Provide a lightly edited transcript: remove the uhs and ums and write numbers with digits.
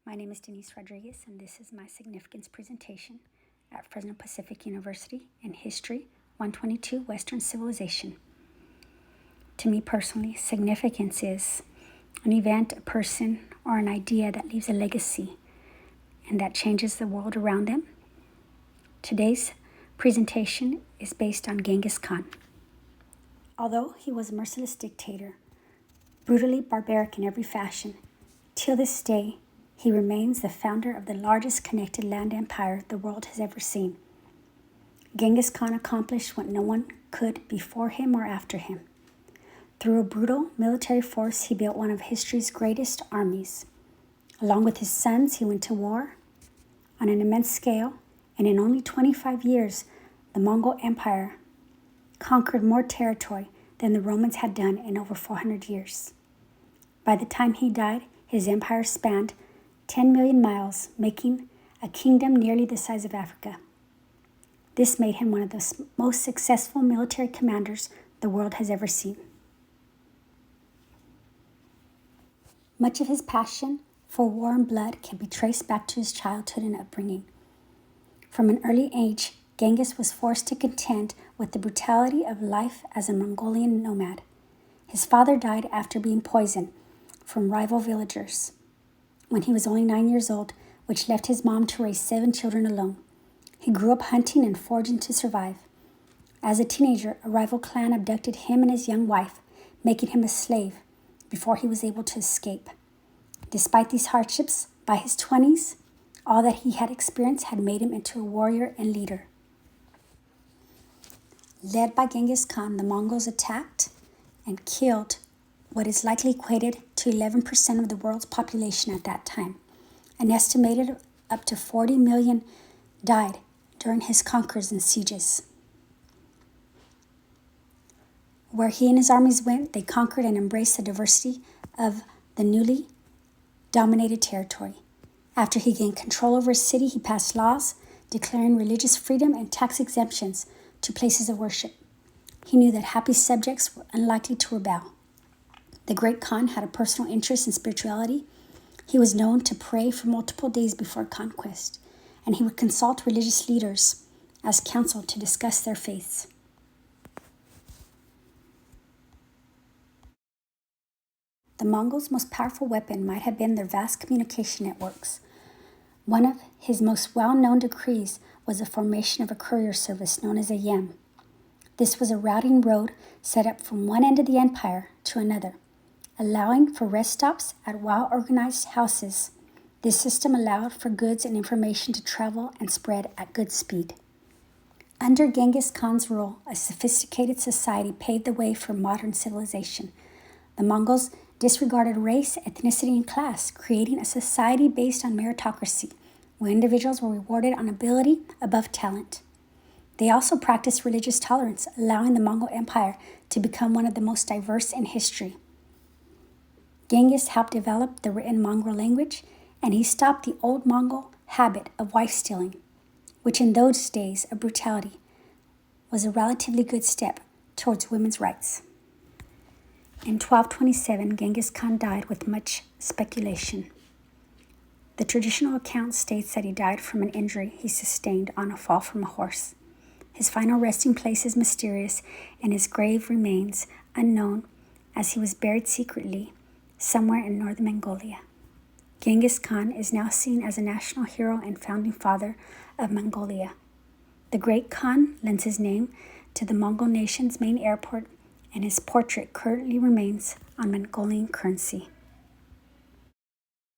My name is Denise Rodriguez, and this is my significance presentation at Fresno Pacific University in History 122 Western Civilization. To me personally, significance is an event, a person, or an idea that leaves a legacy and that changes the world around them. Today's presentation is based on Genghis Khan. Although he was a merciless dictator, brutally barbaric in every fashion, till this day, he remains the founder of the largest connected land empire the world has ever seen. Genghis Khan accomplished what no one could before him or after him. Through a brutal military force, he built one of history's greatest armies. Along with his sons, he went to war on an immense scale, and in only 25 years, the Mongol Empire conquered more territory than the Romans had done in over 400 years. By the time he died, his empire spanned 10 million miles, making a kingdom nearly the size of Africa. This made him one of the most successful military commanders the world has ever seen. Much of his passion for war and blood can be traced back to his childhood and upbringing. From an early age, Genghis was forced to contend with the brutality of life as a Mongolian nomad. His father died after being poisoned from rival villagers when he was only 9 years old, which left his mom to raise 7 children alone. He grew up hunting and foraging to survive. As a teenager, a rival clan abducted him and his young wife, making him a slave before he was able to escape. Despite these hardships, by his 20s, all that he had experienced had made him into a warrior and leader. Led by Genghis Khan, the Mongols attacked and killed what is likely equated to 11% of the world's population at that time. An estimated up to 40 million died during his conquers and sieges. Where he and his armies went, they conquered and embraced the diversity of the newly dominated territory. After he gained control over his city, he passed laws declaring religious freedom and tax exemptions to places of worship. He knew that happy subjects were unlikely to rebel. The great Khan had a personal interest in spirituality. He was known to pray for multiple days before conquest, and he would consult religious leaders as counsel to discuss their faiths. The Mongols' most powerful weapon might have been their vast communication networks. One of his most well-known decrees was the formation of a courier service known as a yem. This was a routing road set up from one end of the empire to another, allowing for rest stops at well-organized houses. This system allowed for goods and information to travel and spread at good speed. Under Genghis Khan's rule, a sophisticated society paved the way for modern civilization. The Mongols disregarded race, ethnicity, and class, creating a society based on meritocracy, where individuals were rewarded on ability above talent. They also practiced religious tolerance, allowing the Mongol Empire to become one of the most diverse in history. Genghis helped develop the written Mongol language, and he stopped the old Mongol habit of wife-stealing, which in those days of brutality was a relatively good step towards women's rights. In 1227, Genghis Khan died with much speculation. The traditional account states that he died from an injury he sustained on a fall from a horse. His final resting place is mysterious, and his grave remains unknown as he was buried secretly somewhere in northern Mongolia. Genghis Khan is now seen as a national hero and founding father of Mongolia. The great Khan lends his name to the Mongol nation's main airport, and his portrait currently remains on Mongolian currency.